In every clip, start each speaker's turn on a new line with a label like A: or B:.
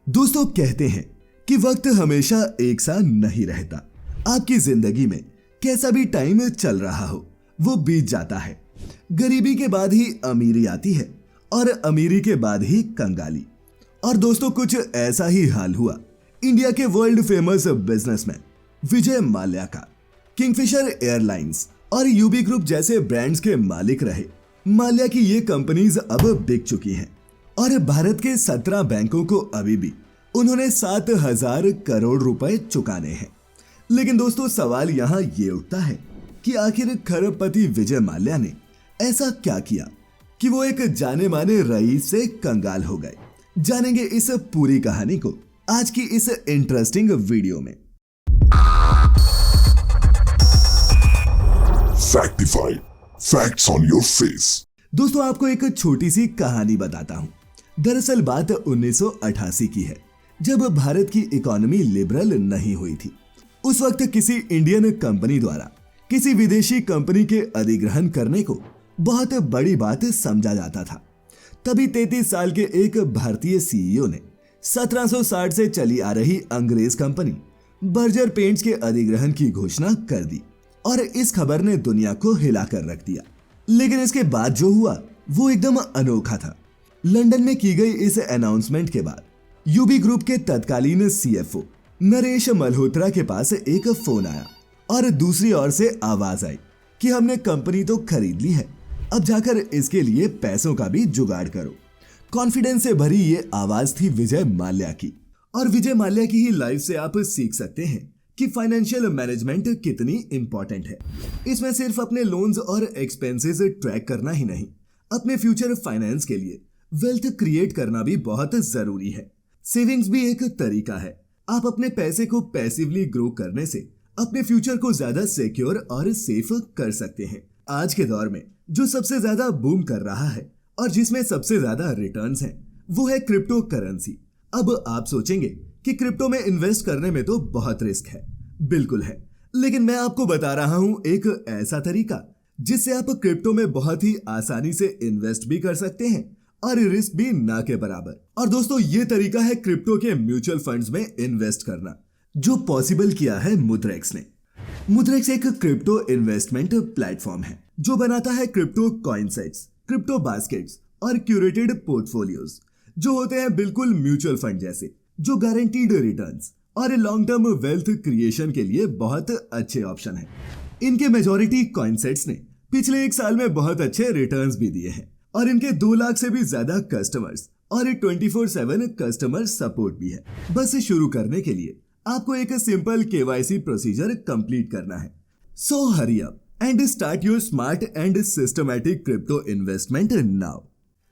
A: दोस्तों कहते हैं कि वक्त हमेशा एक सा नहीं रहता। आपकी जिंदगी में कैसा भी टाइम चल रहा हो वो बीत जाता है। गरीबी के बाद ही अमीरी आती है और अमीरी के बाद ही कंगाली। और दोस्तों कुछ ऐसा ही हाल हुआ इंडिया के world famous businessman Vijay Mallya का। किंगफिशर एयरलाइंस और यूबी ग्रुप जैसे ब्रांड्स के मालिक रहे माल्या की ये कंपनीज अब बिक चुकी हैं और भारत के 17 बैंकों को अभी भी उन्होंने 7,000 करोड़ रुपए चुकाने हैं। लेकिन दोस्तों सवाल यहाँ ये उठता है कि आखिर खरबपति विजय माल्या ने ऐसा क्या किया कि वो एक जाने माने रईस से कंगाल हो गए। जानेंगे इस पूरी कहानी को आज की इस इंटरेस्टिंग वीडियो में।
B: फैक्टिफाइड, फैक्ट्स ऑन योर फेस।
A: दोस्तों आपको एक छोटी सी कहानी बताता हूँ। दरअसल बात 1988 की है जब भारत की इकोनॉमी लिबरल नहीं हुई थी। उस वक्त किसी इंडियन कंपनी द्वारा किसी विदेशी कंपनी के अधिग्रहण करने को बहुत बड़ी बात समझा जाता था। तभी 33 साल के एक भारतीय सीईओ ने 1760 से चली आ रही अंग्रेज कंपनी बर्जर पेंट्स के अधिग्रहण की घोषणा कर दी और इस खबर ने दुनिया को हिलाकर रख दिया। लेकिन इसके बाद जो हुआ वो एकदम अनोखा था। लंदन में की गई इस अनाउंसमेंट के बाद यूबी ग्रुप के तत्कालीन सीएफओ नरेश मल्होत्रा के पास एक फोन आया और दूसरी ओर से आवाज आई कि हमने कंपनी तो खरीद ली है, अब जाकर इसके लिए पैसों का भी जुगाड़ करो। कॉन्फिडेंस से भरी ये आवाज थी विजय माल्या की। और विजय माल्या की ही लाइफ से आप सीख सकते हैं कि फाइनेंशियल मैनेजमेंट कितनी इंपॉर्टेंट है। इसमें सिर्फ अपने लोन्स और एक्सपेंसेस ट्रैक करना ही नहीं, अपने फ्यूचर फाइनेंस के लिए वेल्थ क्रिएट करना भी बहुत जरूरी है। सेविंग्स भी एक तरीका है। आप अपने पैसे को पैसिवली ग्रो करने से अपने फ्यूचर को ज्यादा सिक्योर और सेफ कर सकते हैं। आज के दौर में जो सबसे ज्यादा बूम कर रहा है और जिसमें सबसे ज्यादा रिटर्न्स हैं, वो है क्रिप्टो करेंसी। अब आप सोचेंगे कि क्रिप्टो में इन्वेस्ट करने में तो बहुत रिस्क है। बिल्कुल है, लेकिन मैं आपको बता रहा हूं एक ऐसा तरीका जिससे आप क्रिप्टो में बहुत ही आसानी से इन्वेस्ट भी कर सकते हैं और रिस्क भी ना के बराबर। और दोस्तों ये तरीका है क्रिप्टो के म्यूचुअल फंड्स में इन्वेस्ट करना, जो पॉसिबल किया है मुद्रेक्स ने। मुद्रेक्स एक क्रिप्टो इन्वेस्टमेंट प्लेटफॉर्म है जो बनाता है crypto coin sets, crypto baskets और क्यूरेटेड पोर्टफोलियोज, जो होते हैं बिल्कुल म्यूचुअल फंड जैसे, जो गारंटीड रिटर्न्स और लॉन्ग टर्म वेल्थ क्रिएशन के लिए बहुत अच्छे ऑप्शन हैं। इनके मेजॉरिटी कॉइन सेट्स ने पिछले एक साल में बहुत अच्छे रिटर्न्स भी दिए हैं और इनके 2 लाख से भी ज्यादा कस्टमर्स और 24/7 कस्टमर सपोर्ट भी है। बस शुरू करने के लिए आपको एक सिंपल केवाईसी प्रोसीजर कंप्लीट करना है। So hurry up and start your smart and systematic crypto investment now.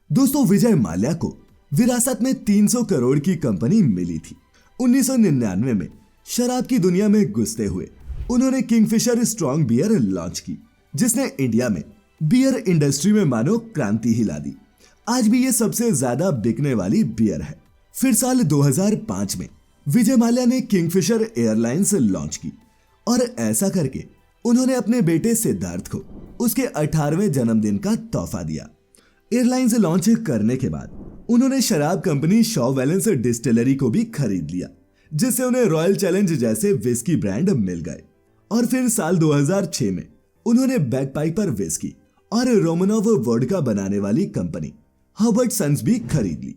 A: दोस्तों विजय माल्या को विरासत में 300 करोड़ की कंपनी मिली थी। 1999 में शराब की दुनिया में घुसते हुए उन्होंने किंगफिशर स्ट्रॉन्ग बियर लॉन्च की, जिसने इंडिया में बियर इंडस्ट्री में मानो क्रांति ही ला दी। आज भी ये सबसे ज्यादा बिकने वाली बियर है। फिर साल 2005 में विजय माल्या ने किंगफिशर एयरलाइंस लॉन्च की और ऐसा करके उन्होंने अपने बेटे सिद्धार्थ को उसके 18वें जन्मदिन का तोहफा दिया। एयरलाइंस लॉन्च करने के बाद उन्होंने शराब कंपनी शॉ वैलेंस डिस्टिलरी को भी खरीद लिया, जिससे उन्हें रॉयल चैलेंज जैसे विस्की ब्रांड मिल गए। और फिर साल 2006 में उन्होंने बैकपाइपर विस्की और रोमनोव वोडका बनाने वाली कंपनी हर्बर्ट सन्स भी खरीद ली।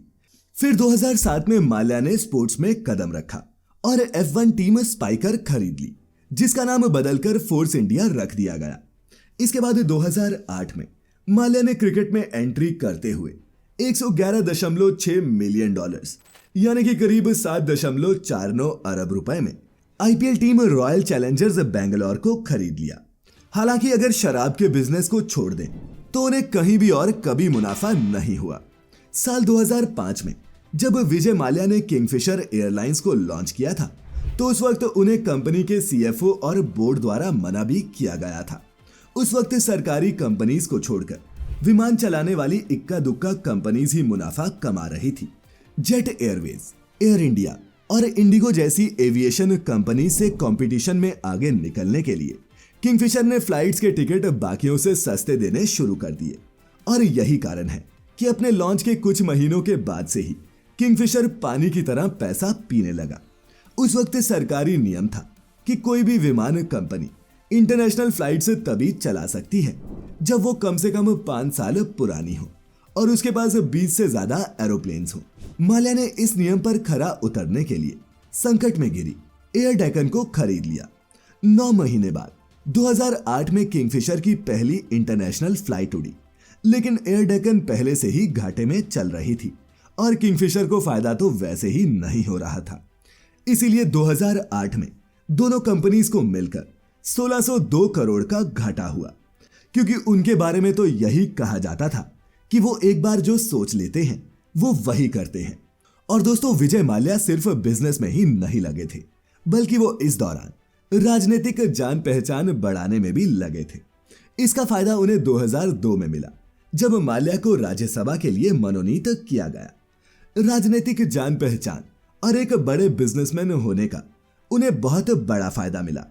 A: फिर 2007 में माल्या ने स्पोर्ट्स में कदम रखा और F1 टीम स्पाइकर खरीद ली, जिसका नाम बदलकर फोर्स इंडिया रख दिया गया। इसके बाद 2008 में माल्या ने क्रिकेट में एंट्री करते हुए $111.6 मिलियन यानी कि करीब 7.49 अरब रुपए में IPL team royal Challengers Bangalore को खरीद लिया। हालांकि अगर शराब के बिजनेस को छोड़ दें तो उन्हें कहीं भी और कभी मुनाफा नहीं हुआ। साल 2005 में जब विजय माल्या ने किंगफिशर एयरलाइंस को लॉन्च किया था तो उस वक्त उन्हें कंपनी के सीएफओ और बोर्ड द्वारा मना भी किया गया था। उस वक्त सरकारी कंपनीज को छोड़कर विमान चलाने वाली इक्का दुक्का कंपनीज ही मुनाफा कमा रही थी। जेट एयरवेज, एयर इंडिया और इंडिगो जैसी एविएशन कंपनी से कंपटीशन में आगे निकलने के लिए किंगफिशर ने फ्लाइट्स के टिकट बाकियों से सस्ते देने शुरू कर दिए। और यही कारण है कि अपने लॉन्च के कुछ महीनों के बाद से ही किंगफिशर पानी की तरह पैसा पीने लगा। उस वक्त सरकारी नियम था कि कोई भी विमान कंपनी इंटरनेशनल फ्लाइट से तभी चला सकती है जब वो कम से कम 5 साल पुरानी हो और उसके पास 20 से ज्यादा एरोप्लेन्स हो। माल्या ने इस नियम पर खरा उतरने के लिए संकट में घिरी एयर डेक्कन को खरीद लिया। 9 महीने बाद 2008 में किंगफिशर की पहली इंटरनेशनल फ्लाइट उड़ी, लेकिन एयर डेक्कन पहले से ही घाटे में चल रही थी और किंगफिशर को फायदा तो वैसे ही नहीं हो रहा था। इसीलिए 2008 में दोनों कंपनीज को मिलकर 1602 करोड़ का घाटा हुआ, क्योंकि उनके बारे में तो यही कहा जाता था कि वो एक बार जो सोच लेते हैं वो वही करते हैं। और दोस्तों, विजय माल्या सिर्फ बिजनेस में ही नहीं लगे थे, बल्कि वो इस दौरान राजनीतिक जान पहचान बढ़ाने में भी लगे थे। इसका फायदा उन्हें 2002 में मिला, जब माल्या को राज्यसभा के लिए मनोनीत किया गया। राजनीतिक जान पहचान और एक बड़े बिजनेसमैन होने का उन्हें बहुत बड़ा फायदा मिला।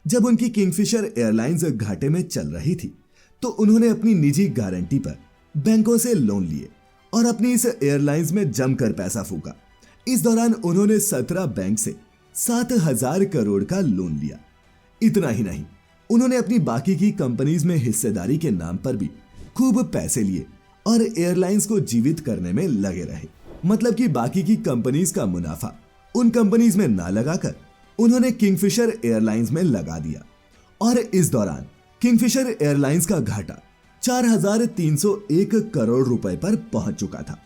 A: जब उनकी किंगफिशर एयरलाइंस घाटे में चल रही थी तो उन्होंने अपनी निजी गारंटी पर बैंकों से लोन लिए और अपनी इस एयरलाइंस में जमकर पैसा फूका। इस दौरान उन्होंने 17 बैंक से 7,000 करोड़ का लोन लिया। इतना ही नहीं, उन्होंने अपनी बाकी की कंपनीज में हिस्सेदारी के नाम पर भी खूब पैसे लिए और एयरलाइंस को जीवित करने में लगे रहे। मतलब कि बाकी की कंपनीज का मुनाफा उन कंपनीज में ना लगाकर उन्होंने किंगफिशर एयरलाइंस में लगा दिया और इस दौरान किंगफिशर एयरलाइंस का घाटा 4,301 करोड़ रुपए पर पहुंच चुका था।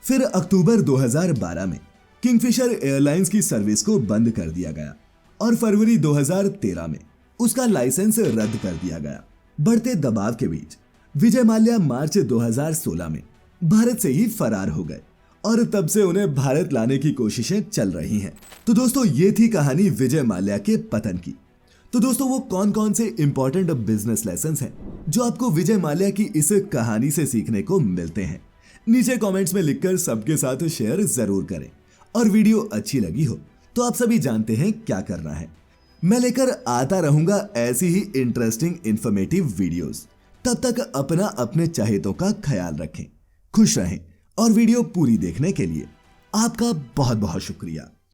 A: फिर अक्टूबर 2012 में किंगफिशर एयरलाइंस की सर्विस को बंद कर दिया गया और फरवरी 2013 में उसका लाइसेंस रद्द कर दिया गया। बढ़ते दबाव के बीच विजय माल्या मार्च 2016 में भारत से ही फरार हो गए और तब से उन्हें भारत लाने की कोशिशें चल रही हैं। तो दोस्तों, ये थी कहानी विजय माल्या के पतन की। तो दोस्तों, वो कौन कौन से इंपॉर्टेंट बिजनेस लेसन्स हैं जो आपको विजय माल्या की इस कहानी से सीखने को मिलते हैं, नीचे कमेंट्स में लिखकर सबके साथ शेयर जरूर करें। और वीडियो अच्छी लगी हो तो आप सभी जानते हैं क्या करना है। मैं लेकर आता रहूंगा ऐसी ही इंटरेस्टिंग इंफॉर्मेटिव वीडियोस। तब तक अपना अपने चाहेतों का ख्याल रखें, खुश रहें और वीडियो पूरी देखने के लिए आपका बहुत बहुत शुक्रिया।